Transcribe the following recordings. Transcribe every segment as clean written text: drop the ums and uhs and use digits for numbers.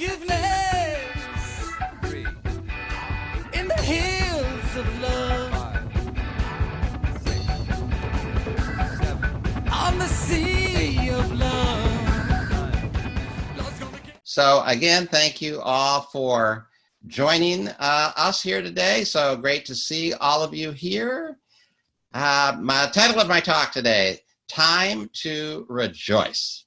forgiveness in the hills of love, on the sea of love. So again, thank you all for joining us here today. So great to see all of you here. My title of my talk today, Time to Rejoice.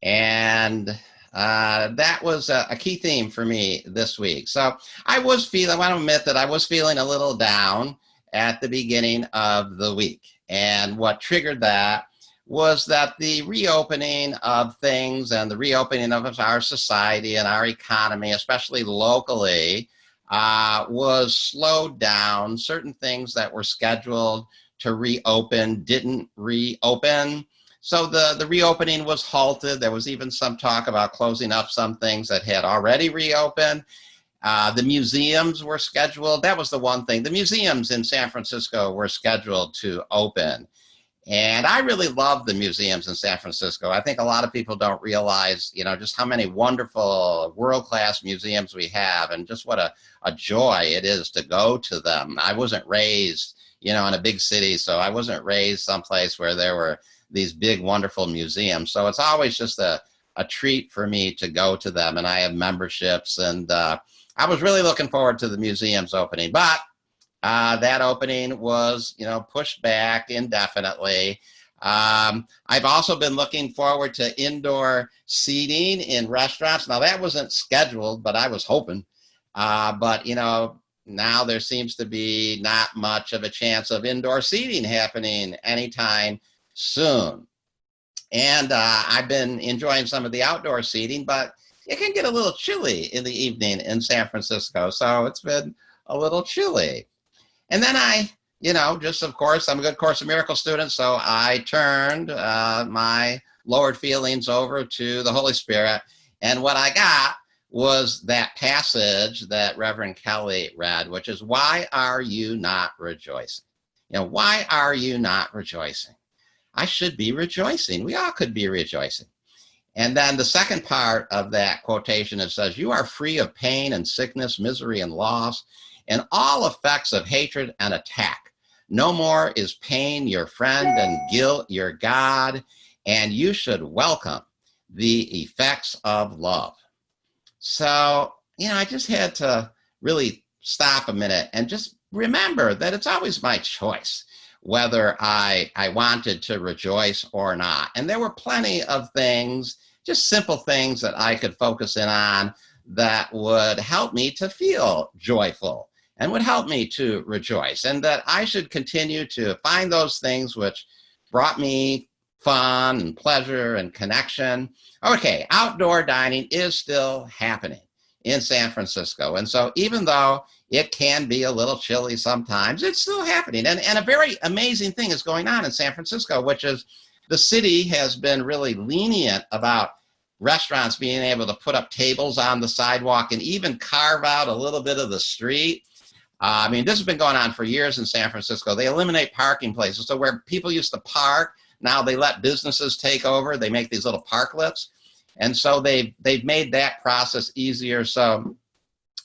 And that was a key theme for me this week. So I want to admit that I was feeling a little down at the beginning of the week. And what triggered that was that the reopening of things and the reopening of our society and our economy, especially locally, was slowed down. Certain things that were scheduled to reopen didn't reopen. So the reopening was halted. There was even some talk about closing up some things that had already reopened. The museums were scheduled. That was the one thing. The museums in San Francisco were scheduled to open. And I really love the museums in San Francisco. I think a lot of people don't realize, just how many wonderful world-class museums we have and just what a joy it is to go to them. I wasn't raised, in a big city, so I wasn't raised someplace where there were these big, wonderful museums. So it's always just a treat for me to go to them, and I have memberships, and I was really looking forward to the museums opening. But that opening was, pushed back indefinitely. I've also been looking forward to indoor seating in restaurants. Now, that wasn't scheduled, but I was hoping. But now there seems to be not much of a chance of indoor seating happening anytime soon. And I've been enjoying some of the outdoor seating, but it can get a little chilly in the evening in San Francisco. So it's been a little chilly. And then of course, I'm a good Course in Miracles student, so I turned my lowered feelings over to the Holy Spirit. And what I got was that passage that Reverend Kelly read, which is, why are you not rejoicing? Why are you not rejoicing? I should be rejoicing. We all could be rejoicing. And then the second part of that quotation, it says, you are free of pain and sickness, misery and loss, and all effects of hatred and attack. No more is pain your friend and guilt your God, and you should welcome the effects of love. So, I just had to really stop a minute and just remember that it's always my choice whether I wanted to rejoice or not. And there were plenty of things, just simple things that I could focus in on that would help me to feel joyful and would help me to rejoice, and that I should continue to find those things which brought me fun and pleasure and connection. Okay, outdoor dining is still happening in San Francisco. And so even though it can be a little chilly sometimes, it's still happening. And a very amazing thing is going on in San Francisco, which is the city has been really lenient about restaurants being able to put up tables on the sidewalk and even carve out a little bit of the street. This has been going on for years in San Francisco. They eliminate parking places. So where people used to park, now they let businesses take over. They make these little parklets. And so they've made that process easier. So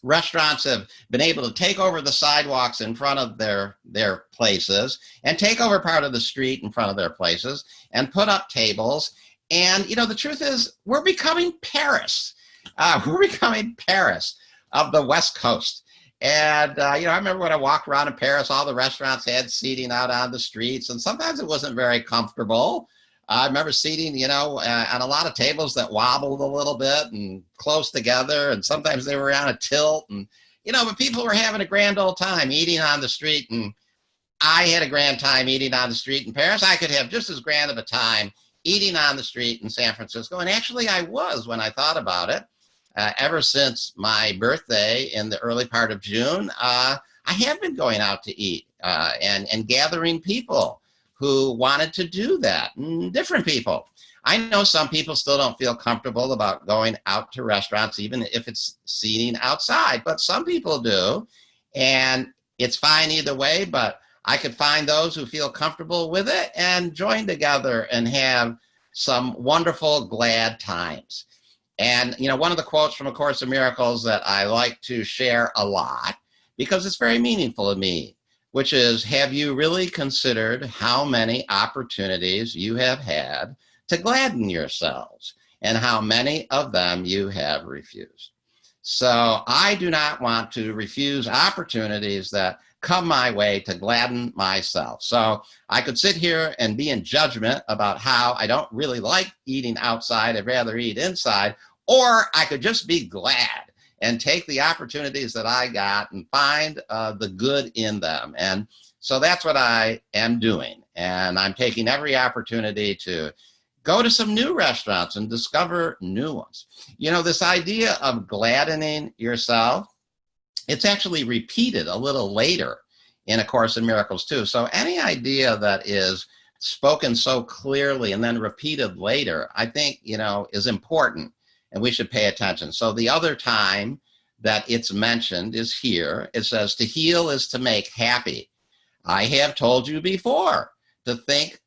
restaurants have been able to take over the sidewalks in front of their places and take over part of the street in front of their places and put up tables. And, the truth is, we're becoming Paris. We're becoming Paris of the West Coast. And, I remember when I walked around in Paris, all the restaurants had seating out on the streets, and sometimes it wasn't very comfortable. I remember seating, on a lot of tables that wobbled a little bit and close together, and sometimes they were on a tilt. And, but people were having a grand old time eating on the street, and I had a grand time eating on the street in Paris. I could have just as grand of a time eating on the street in San Francisco, and actually I was when I thought about it. Ever since my birthday in the early part of June, I have been going out to eat and gathering people who wanted to do that, different people. I know some people still don't feel comfortable about going out to restaurants, even if it's seating outside, but some people do, and it's fine either way, but I could find those who feel comfortable with it and join together and have some wonderful, glad times. And, one of the quotes from A Course in Miracles that I like to share a lot, because it's very meaningful to me, which is, have you really considered how many opportunities you have had to gladden yourselves, and how many of them you have refused? So I do not want to refuse opportunities that come my way to gladden myself. So I could sit here and be in judgment about how I don't really like eating outside. I'd rather eat inside. Or I could just be glad and take the opportunities that I got and find the good in them. And so that's what I am doing. And I'm taking every opportunity to go to some new restaurants and discover new ones. This idea of gladdening yourself, it's actually repeated a little later in A Course in Miracles too. So any idea that is spoken so clearly and then repeated later, I think, is important, and we should pay attention. So the other time that it's mentioned is here. It says, to heal is to make happy. I have told you before to think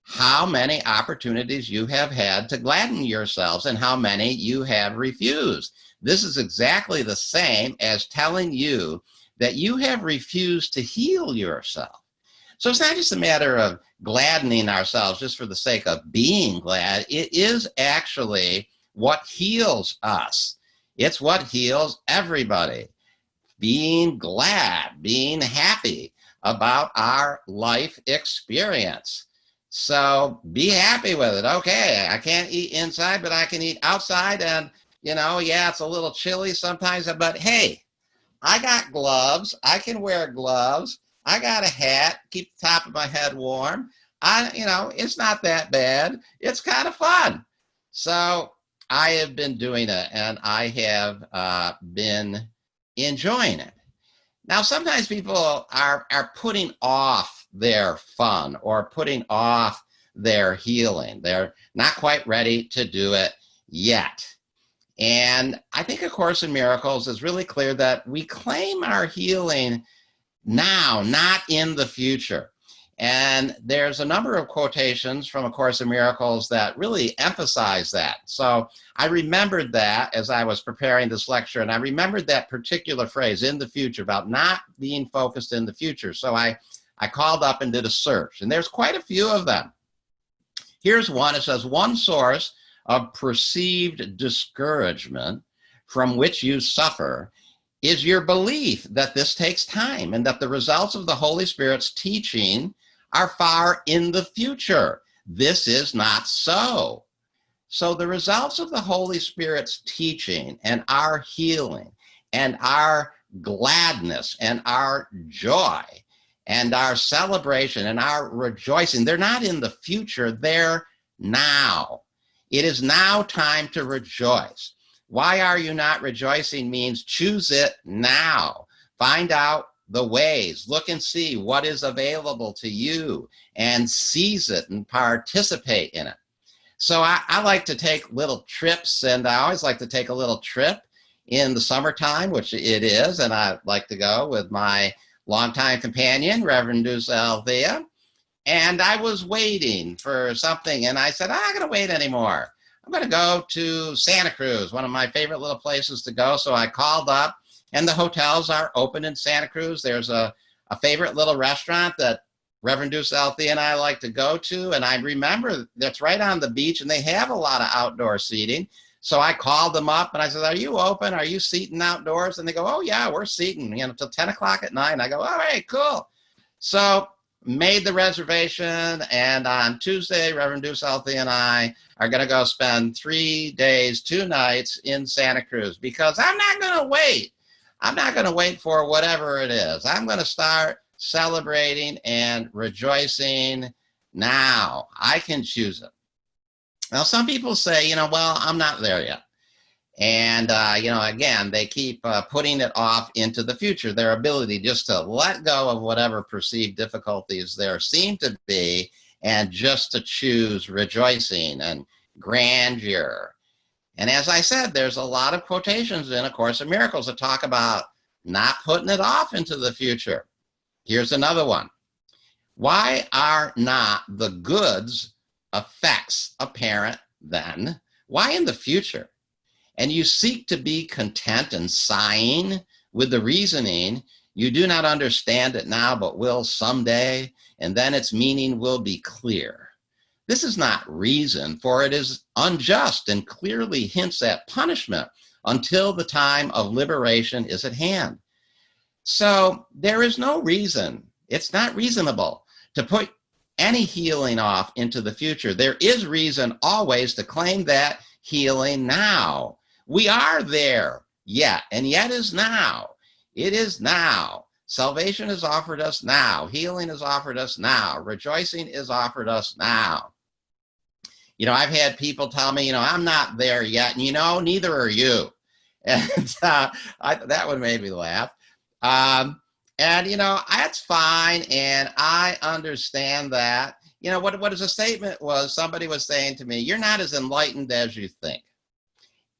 how many opportunities you have had to gladden yourselves and how many you have refused. This is exactly the same as telling you that you have refused to heal yourself. So it's not just a matter of gladdening ourselves just for the sake of being glad. It is actually what heals us. It's what heals everybody. Being glad, being happy about our life experience. So be happy with it. Okay, I can't eat inside, but I can eat outside. And, it's a little chilly sometimes, but hey, I got gloves. I can wear gloves. I got a hat, keep the top of my head warm. It's not that bad. It's kind of fun. So I have been doing it, and I have been enjoying it. Now, sometimes people are putting off their fun or putting off their healing. They're not quite ready to do it yet. And I think A Course in Miracles is really clear that we claim our healing now, not in the future. And there's a number of quotations from A Course in Miracles that really emphasize that. So I remembered that as I was preparing this lecture, and I remembered that particular phrase, in the future, about not being focused in the future. So I called up and did a search, and there's quite a few of them. Here's one. It says, one source of perceived discouragement from which you suffer is your belief that this takes time and that the results of the Holy Spirit's teaching are far in the future. This is not so. So the results of the Holy Spirit's teaching and our healing and our gladness and our joy and our celebration and our rejoicing, they're not in the future, they're now. It is now time to rejoice. Why are you not rejoicing means choose it now. Find out the ways, look and see what is available to you and seize it and participate in it. So I like to take little trips, and I always like to take a little trip in the summertime, which it is, and I like to go with my longtime companion, Reverend Deuce Althea. And I was waiting for something, and I said, I'm not going to wait anymore. I'm going to go to Santa Cruz, one of my favorite little places to go. So I called up, and the hotels are open in Santa Cruz. There's a favorite little restaurant that Reverend Deuce Althea and I like to go to, and I remember that's right on the beach, and they have a lot of outdoor seating. So I called them up, and I said, are you open? Are you seating outdoors? And they go, oh, yeah, we're seating, till 10 o'clock at night. And I go, all right, cool. So made the reservation, and on Tuesday, Reverend Deuce Althea and I are going to go spend 3 days, 2 nights in Santa Cruz, because I'm not going to wait. I'm not going to wait for whatever it is. I'm going to start celebrating and rejoicing now. I can choose it. Now, some people say, well, I'm not there yet. And, again, they keep putting it off into the future. Their ability just to let go of whatever perceived difficulties there seem to be and just to choose rejoicing and grandeur. And as I said, there's a lot of quotations in A Course in Miracles that talk about not putting it off into the future. Here's another one. Why are not the goods effects apparent then? Why in the future? and you seek to be content and sighing with the reasoning, you do not understand it now, but will someday, and then its meaning will be clear. This is not reason, for it is unjust and clearly hints at punishment until the time of liberation is at hand. So there is no reason, it's not reasonable to put any healing off into the future. There is reason always to claim that healing now. We are there yet, and yet is now. It is now. Salvation is offered us now. Healing is offered us now. Rejoicing is offered us now. I've had people tell me, I'm not there yet, and neither are you. And that one made me laugh. That's fine, and I understand that. What is a statement was, somebody was saying to me, you're not as enlightened as you think.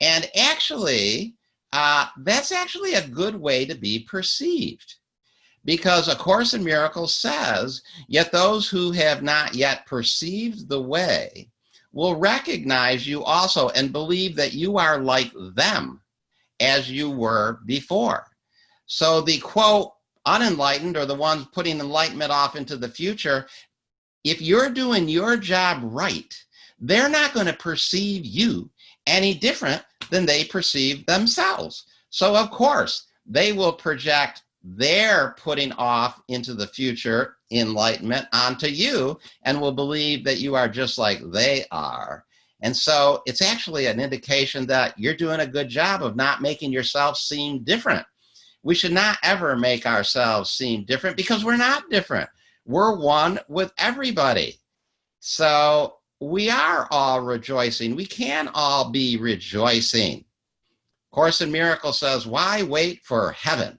And actually, that's actually a good way to be perceived. Because A Course in Miracles says, yet those who have not yet perceived the way will recognize you also and believe that you are like them as you were before. So the quote, unenlightened, or the ones putting enlightenment off into the future, if you're doing your job right, they're not going to perceive you any different than they perceive themselves. So of course, they will project their putting off into the future enlightenment onto you and will believe that you are just like they are. And so it's actually an indication that you're doing a good job of not making yourself seem different. We should not ever make ourselves seem different, because we're not different. We're one with everybody. So we are all rejoicing. We can all be rejoicing. Course in Miracles says, why wait for heaven?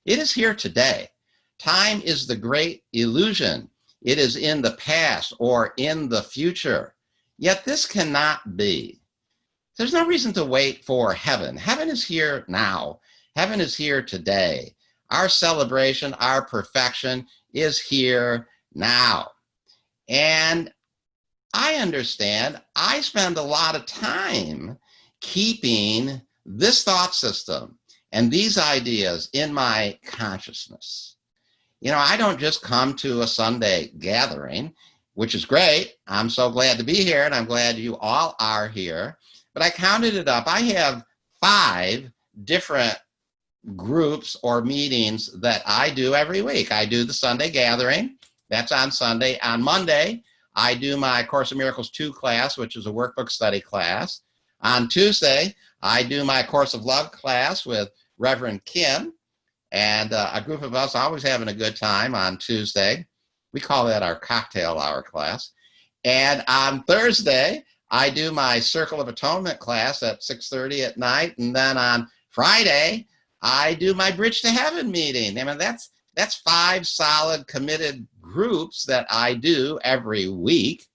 It is here today. Time is the great illusion. It is in the past or in the future. Yet this cannot be. There's no reason to wait for heaven. Heaven is here now. Heaven is here today. Our celebration, our perfection is here now. And I understand, I spend a lot of time keeping this thought system and these ideas in my consciousness. I don't just come to a Sunday gathering, which is great. I'm so glad to be here, and I'm glad you all are here. But I counted it up. I have 5 different groups or meetings that I do every week. I do the Sunday gathering. That's on Sunday. On Monday, I do my Course in Miracles 2 class, which is a workbook study class. On Tuesday, I do my Course of Love class with Reverend Kim, and a group of us always having a good time on Tuesday. We call that our cocktail hour class. And on Thursday, I do my Circle of Atonement class at 6:30 at night. And then on Friday, I do my Bridge to Heaven meeting. I mean, that's 5 solid committed groups that I do every week.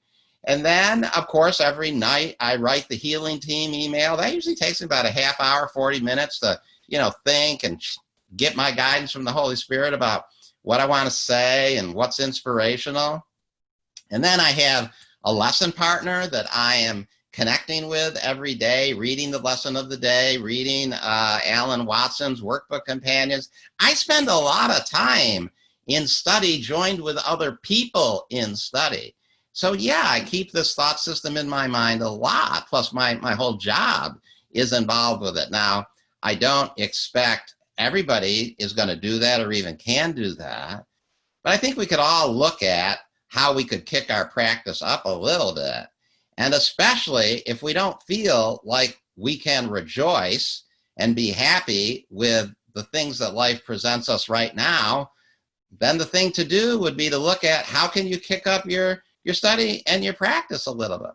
And then, of course, every night I write the healing team email. That usually takes me about a half hour, 40 minutes to, think and get my guidance from the Holy Spirit about what I want to say and what's inspirational. And then I have a lesson partner that I am connecting with every day, reading the lesson of the day, reading Alan Watson's Workbook Companions. I spend a lot of time in study, joined with other people in study. So yeah, I keep this thought system in my mind a lot, plus my whole job is involved with it. Now, I don't expect everybody is going to do that or even can do that, but I think we could all look at how we could kick our practice up a little bit. And especially if we don't feel like we can rejoice and be happy with the things that life presents us right now, then the thing to do would be to look at how can you kick up your study and your practice a little bit.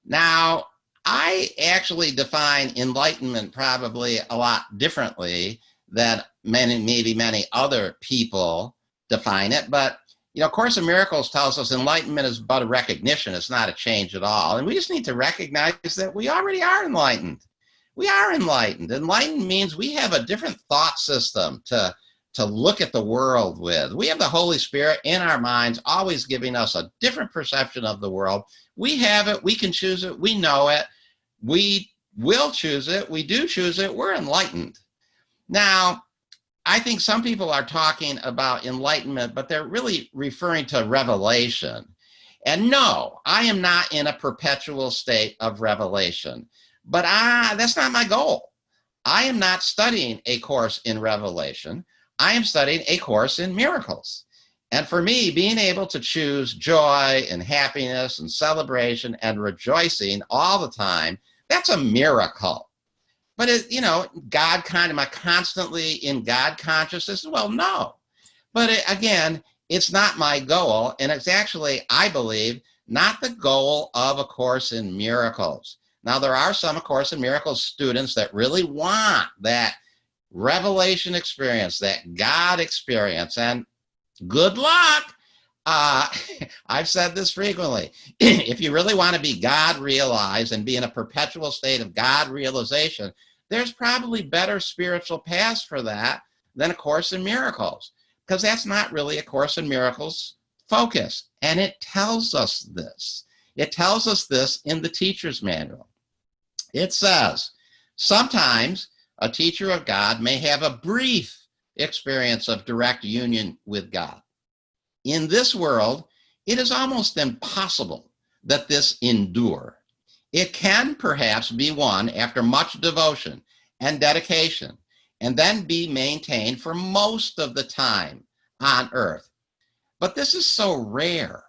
Now, I actually define enlightenment probably a lot differently than maybe many other people define it. But, Course in Miracles tells us enlightenment is but a recognition. It's not a change at all. And we just need to recognize that we already are enlightened. We are enlightened. Enlightened means we have a different thought system to look at the world with. We have the Holy Spirit in our minds, always giving us a different perception of the world. We have it. We can choose it. We know it. We will choose it, we do choose it, we're enlightened. Now, I think some people are talking about enlightenment, but they're really referring to revelation. And no, I am not in a perpetual state of revelation, but that's not my goal. I am not studying a course in revelation. I am studying a course in miracles. And for me, being able to choose joy and happiness and celebration and rejoicing all the time, that's a miracle. But God am I constantly in God consciousness? Well, no. But again, it's not my goal. And it's actually, I believe, not the goal of A Course in Miracles. Now, there are some A Course in Miracles students that really want that revelation experience, that God experience. And good luck. I've said this frequently. If you really want to be God realized and be in a perpetual state of God realization, there's probably better spiritual paths for that than A Course in Miracles, because that's not really A Course in Miracles focus. And it tells us this. It tells us this in the teacher's manual. It says, sometimes a teacher of God may have a brief experience of direct union with God. In this world, it is almost impossible that this endure. It can perhaps be won after much devotion and dedication, and then be maintained for most of the time on earth. But this is so rare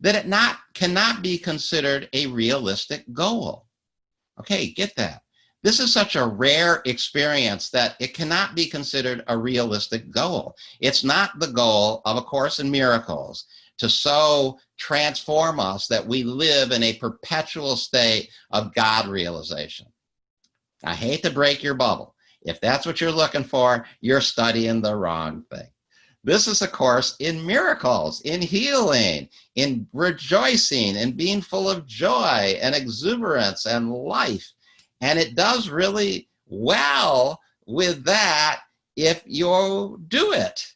that it cannot be considered a realistic goal. Okay, get that. This is such a rare experience that it cannot be considered a realistic goal. It's not the goal of A Course in Miracles to so transform us that we live in a perpetual state of God realization. I hate to break your bubble. If that's what you're looking for, you're studying the wrong thing. This is A Course in Miracles, in healing, in rejoicing, and being full of joy and exuberance and life. And it does really well with that if you do it.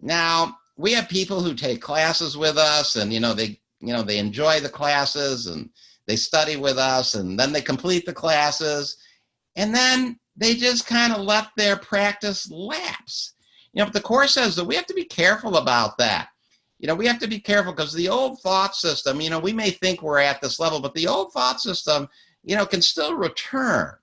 Now, we have people who take classes with us, and they enjoy the classes and they study with us, and then they complete the classes, and then they just kind of let their practice lapse. But the Course says that we have to be careful about that. We have to be careful, because the old thought system, we may think we're at this level, but the old thought system, can still return.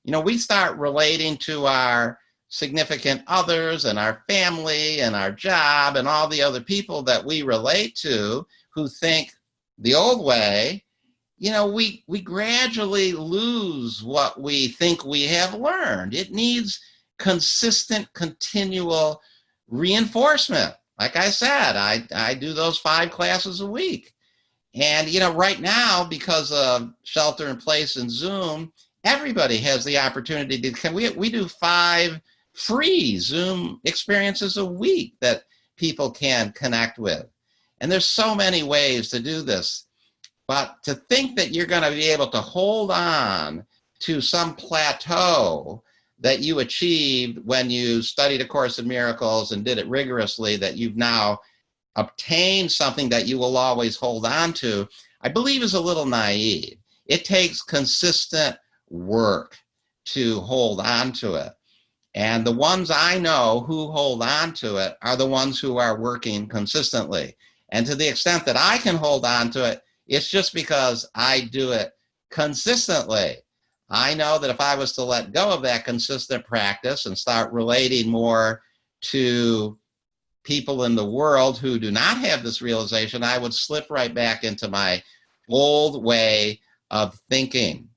We start relating to our significant others and our family and our job and all the other people that we relate to who think the old way. We gradually lose what we think we have learned. It needs consistent, continual reinforcement. Like I said, I do those 5 classes a week. And, right now, because of shelter in place and Zoom, everybody has the opportunity to come. We do 5 free Zoom experiences a week that people can connect with. And there's so many ways to do this. But to think that you're going to be able to hold on to some plateau that you achieved when you studied A Course in Miracles and did it rigorously, that you've now obtain something that you will always hold on to, I believe is a little naive. It takes consistent work to hold on to it. And the ones I know who hold on to it are the ones who are working consistently. And to the extent that I can hold on to it, it's just because I do it consistently. I know that if I was to let go of that consistent practice and start relating more to people in the world who do not have this realization, I would slip right back into my old way of thinking.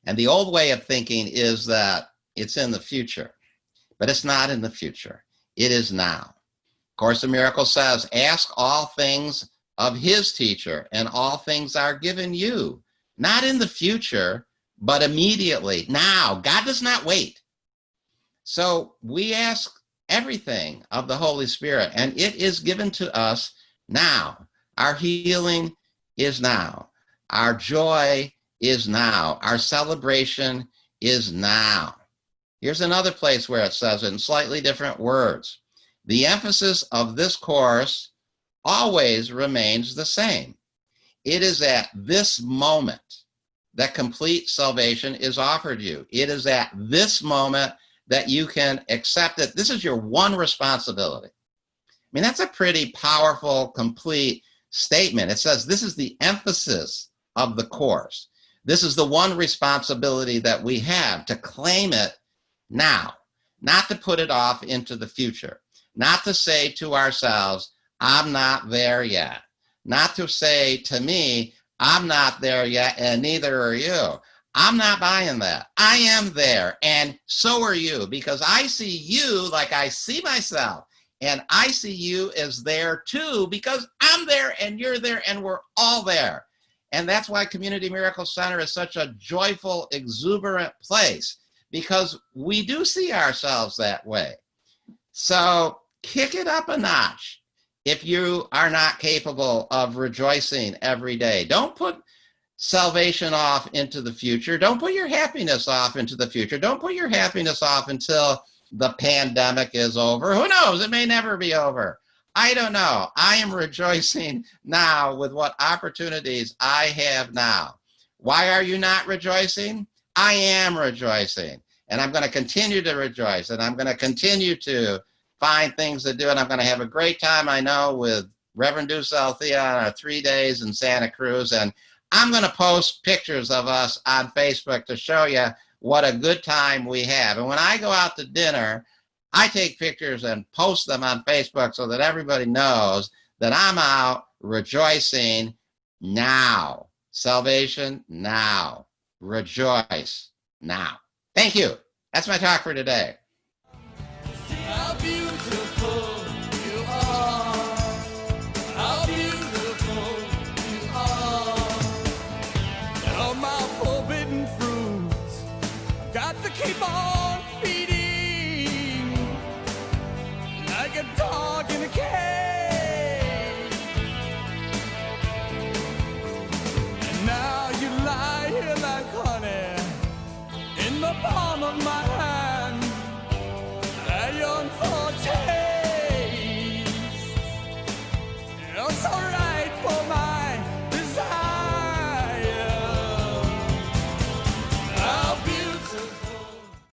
And the old way of thinking is that it's in the future, but it's not in the future. It is now. Course in Miracles says, ask all things of his teacher, and all things are given you, not in the future, but immediately, now. God does not wait. So we ask everything of the Holy Spirit, and it is given to us now. Our healing is now. Our joy is now. Our celebration is now. Here's another place where it says it in slightly different words. The emphasis of this course always remains the same. It is at this moment that complete salvation is offered you. It is at this moment that you can accept it. This is your one responsibility. I mean, that's a pretty powerful, complete statement. It says this is the emphasis of the course. This is the one responsibility that we have, to claim it now, not to put it off into the future, not to say to ourselves, I'm not there yet, not to say to me, I'm not there yet, and neither are you. I'm not buying that. I am there, and so are you, because I see you like I see myself, and I see you as there too, because I'm there and you're there and we're all there. And that's why Community Miracle Center is such a joyful, exuberant place, because we do see ourselves that way. So kick it up a notch if you are not capable of rejoicing every day. Don't put salvation off into the future. Don't put your happiness off into the future. Don't put your happiness off until the pandemic is over. Who knows? It may never be over. I don't know. I am rejoicing now with what opportunities I have now. Why are you not rejoicing? I am rejoicing. And I'm going to continue to rejoice. And I'm going to continue to find things to do. And I'm going to have a great time, I know, with Reverend Deuce Althea on our 3 days in Santa Cruz. And I'm going to post pictures of us on Facebook to show you what a good time we have. And when I go out to dinner, I take pictures and post them on Facebook so that everybody knows that I'm out rejoicing now. Salvation now. Rejoice now. Thank you. That's my talk for today. How beautiful you are. How beautiful you are. All my forbidden fruits, I've got to keep on feeding like a dog in a cage.